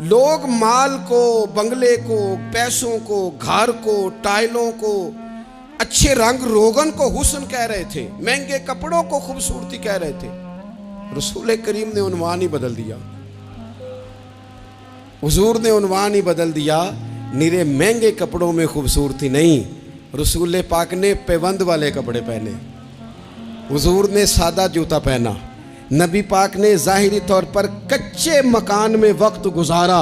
लोग माल को, बंगले को, पैसों को, घर को, टाइलों को, अच्छे रंग रोगन को हुस्न कह रहे थे, महंगे कपड़ों को खूबसूरती कह रहे थे। रसूल करीम ने उन्वान ही बदल दिया। हुजूर ने उन्वान ही बदल दिया। निरे महंगे कपड़ों में खूबसूरती नहीं, रसूल पाक ने पैबंद वाले कपड़े पहने। हुजूर ने सादा जूता पहना। नबी पाक ने ज़ाहिरी तौर पर कच्चे मकान में वक्त गुजारा।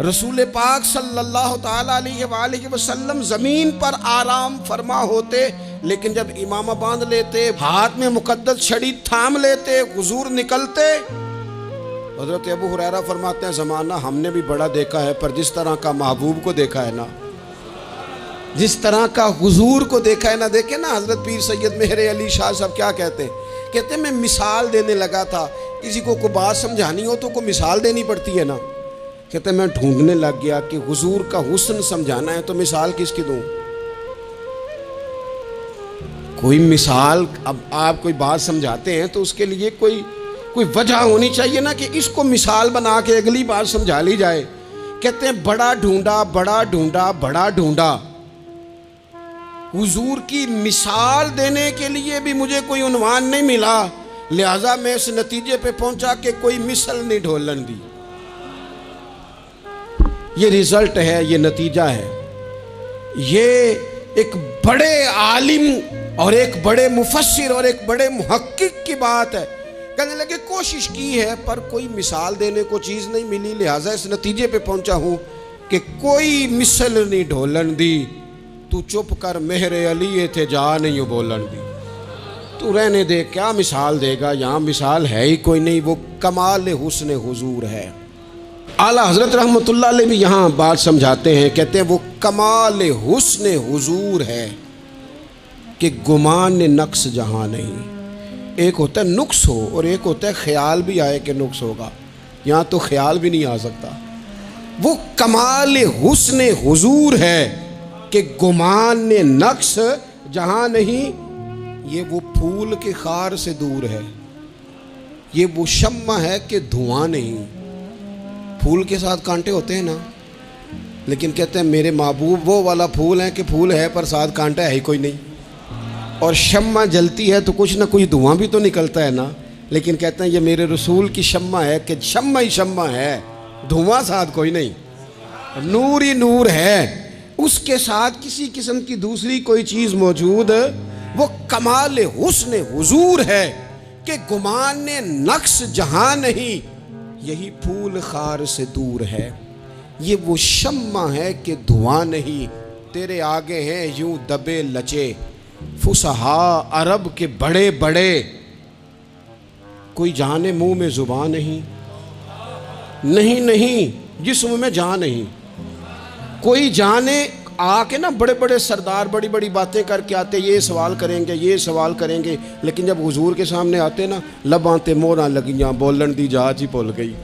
रसूल पाक सल्लल्लाहु ताला अलैहि वसल्लम ज़मीन पर आराम फरमा होते, लेकिन जब इमामा बांध लेते, हाथ में मुकद्दस छड़ी थाम लेते, हुजूर निकलते। हज़रत अबू हुरैरा फरमाते हैं, ज़माना हमने भी बड़ा देखा है, पर जिस तरह का महबूब को देखा है ना, जिस तरह का हुजूर को देखा है ना, देखे ना। हज़रत पीर सैयद मेहर अली शाह साहब क्या कहते हैं? कहते हैं मैं मिसाल देने लगा था। किसी को कोई बात समझानी हो तो कोई मिसाल देनी पड़ती है ना। कहते हैं मैं ढूंढने लग गया कि हुजूर का हुस्न समझाना है तो मिसाल किसकी दूं? कोई मिसाल, अब आप कोई बात समझाते हैं तो उसके लिए कोई वजह होनी चाहिए ना कि इसको मिसाल बना के अगली बात समझा ली जाए। कहते हैं बड़ा ढूंढा, बड़ा ढूंढा, बड़ा ढूंढा, हुजूर की मिसाल देने के लिए भी मुझे कोई उन्वान नहीं मिला, लिहाजा मैं इस नतीजे पे पहुंचा कि कोई मिसल नहीं ढोलन दी। ये रिजल्ट है, ये नतीजा है। ये एक बड़े आलिम और एक बड़े मुफस्सिर और एक बड़े मुहक्किक की बात है। कहने लगे कोशिश की है पर कोई मिसाल देने को चीज़ नहीं मिली, लिहाजा इस नतीजे पे पहुंचा हूं कि कोई मिसल नहीं ढोलन दी। तू चुप कर मेहर अली थे जा नहीं बोलन दी। तू रहने दे, क्या मिसाल देगा? यहाँ मिसाल है ही कोई नहीं, वो कमाल हुस्न हुजूर है। आला हजरत रहमतुल्लाह अलैह भी यहाँ बात समझाते हैं, कहते हैं वो कमाल हुस्न हुजूर है कि गुमान नक्स जहाँ नहीं। एक होता है नुक्स हो और एक होता है ख्याल भी आए कि नुक्स होगा। यहाँ तो ख्याल भी नहीं आ सकता। वो कमाल हुस्न हुजूर है कि गुमान ने नक्स जहाँ नहीं। ये वो फूल के खार से दूर है, ये वो शम्मा है कि धुआं नहीं। फूल के साथ कांटे होते हैं ना, लेकिन कहते हैं मेरे महबूब वो वाला फूल है कि फूल है पर साथ कांटा है ही कोई नहीं। और शम्मा जलती है तो कुछ ना कुछ धुआं भी तो निकलता है ना, लेकिन कहते हैं ये मेरे रसूल की शम्मा है कि शम्मा ही शम्मा है, धुआं साथ कोई नहीं, नूर ही नूर है, उसके साथ किसी किस्म की दूसरी कोई चीज़ मौजूद। वो कमाल हुस्न हुजूर है कि गुमान ने नक्स जहाँ नहीं, यही फूल खार से दूर है। ये वो शम्मा है कि धुआं नहीं, तेरे आगे हैं यूं दबे लचे फुसहा अरब के बड़े बड़े। कोई जाने मुंह में जुबान नहीं, नहीं नहीं जिस्म में जान नहीं। कोई जाने आके ना बड़े बड़े सरदार बड़ी बड़ी बातें करके आते, ये सवाल करेंगे, ये सवाल करेंगे, लेकिन जब हुजूर के सामने आते ना, लबां ते मोहरां लगियां, बोलन दी जाच ही भुल गई,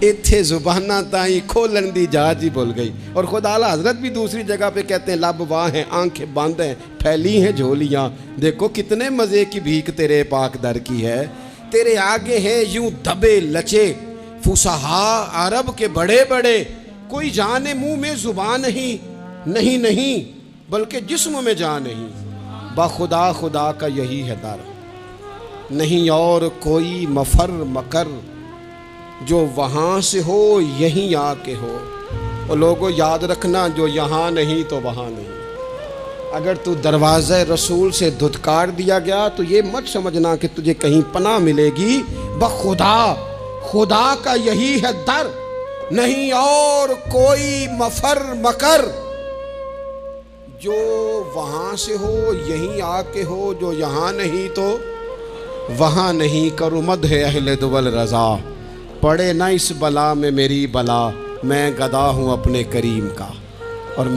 इत्थे जुबाना ताई खोलन दी जाच ही भुल गई। और खुद आला हजरत भी दूसरी जगह पे कहते हैं लब वाह हैं, आंखें बंद हैं, फैली हैं झोलियाँ, देखो कितने मज़े की भीख तेरे पाक दर की है। तेरे आगे हैं यूं दबे लचे फुसहा अरब के बड़े बड़े। कोई जाने मुंह में जुबान नहीं, नहीं नहीं बल्कि जिस्म में जान नहीं। बाखुदा खुदा का यही है दर, नहीं और कोई मफर मकर, जो वहाँ से हो यहीं आके हो। और लोगों याद रखना, जो यहाँ नहीं तो वहाँ नहीं। अगर तू दरवाज़े रसूल से धुतकार दिया गया तो ये मत समझना कि तुझे कहीं पनाह मिलेगी। बखुदा खुदा का यही है दर, नहीं और कोई मफर मकर, जो वहाँ से हो यहीं आके हो, जो यहाँ नहीं तो वहाँ नहीं। करुमद है अहले दुवल रज़ा, पड़े ना इस बला में मेरी बला, मैं गदा हूँ अपने करीम का। और